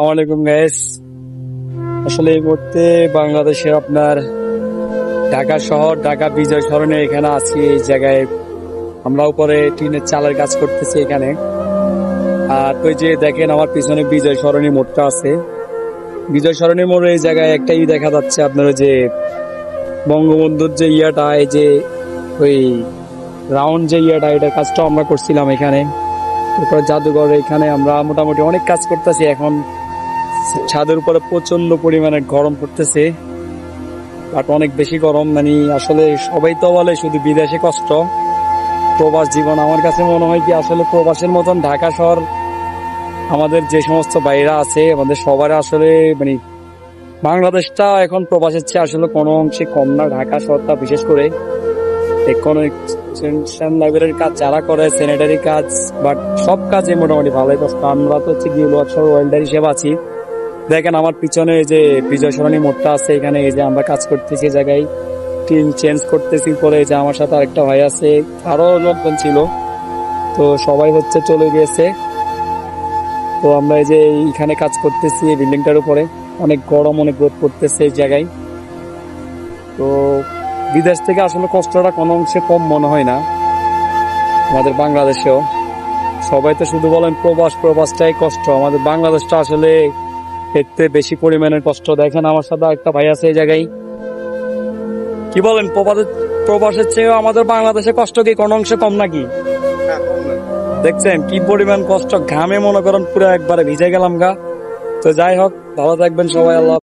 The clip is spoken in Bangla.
আসসালামাইকুম গাইস। আসলে এই মুহূর্তে বাংলাদেশের আপনার ঢাকা শহর, ঢাকা বিজয় সরণি এখানে আছি। এই জায়গায় আমরা উপরে টিনের চালের কাজ করতেছি এখানে। আর ওই যে দেখেন আমার পিছনে বিজয় সরণি মোড়টা আছে। বিজয় সরণি মোড়ে এই জায়গায় একটাই দেখা যাচ্ছে আপনার ওই যে বঙ্গবন্ধুর যে ইয়াটা, এই যে ওই রাউন্ড যে ইয়াটা, এটার কাজটা আমরা করছিলাম এখানে। তারপর জাদুঘর, এখানে আমরা মোটামুটি অনেক কাজ করতেছি এখন। ছাদের উপরে প্রচন্ড পরিমাণে গরম পড়তেছে, বাট অনেক বেশি গরম। মানে আসলে সবাই তো বলে শুধু বিদেশে কষ্ট, প্রবাস জীবন। আমার কাছে মনে হয় কি আসলে প্রবাসের মতন ঢাকা শহর, আমাদের যে সমস্ত বাইরা আছে আমাদের সবার আসলে মানে বাংলাদেশটা এখন প্রবাসের চেয়ে আসলে কোনো অংশে কম না। ঢাকা শহরটা বিশেষ করে এক্সটেনশন লাইব্রেরির কাজ যারা করে, স্যানিটারি কাজ, বাট সব কাজে মোটামুটি ভালোই কষ্ট। আমরা তো হচ্ছে গিয়ে ওয়েল্ডার হিসেবে আছি। দেখেন আমার পিছনে এই যে বিজয় সরণি মোড়টা আছে, এখানে এই যে আমরা কাজ করতেছি, এই জায়গায় টিম চেঞ্জ করতেছি। পরে এই যে আমার সাথে আরেকটা ভাই আছে, আরো লোকজন ছিল, তো সবাই হচ্ছে চলে গিয়েছে। তো আমরা এই যে এইখানে কাজ করতেছি এই বিল্ডিংটার উপরে। অনেক গরম, অনেক রোদ পড়তেছে এই জায়গায়। তো বিদেশ থেকে আসলে কষ্টটা কোনো অংশে কম মনে হয় না আমাদের বাংলাদেশেও। সবাই তো শুধু বলেন প্রবাস, প্রবাসটাই কষ্ট। আমাদের বাংলাদেশটা আসলে এতে বেশি পরিমাণের কষ্ট। দেখেন আমার সাথে একটা ভাই আছে এই জায়গায়। কি বলেন, প্রবাসের চেয়েও আমাদের বাংলাদেশে কষ্ট কি কোনো অংশে কম নাকি? দেখছেন কি পরিমাণ কষ্ট, ঘামে মনে করেন পুরো একবারে ভিজে গেলাম গা। তো যাই হোক, ভালো থাকবেন সবাই, আল্লাহ।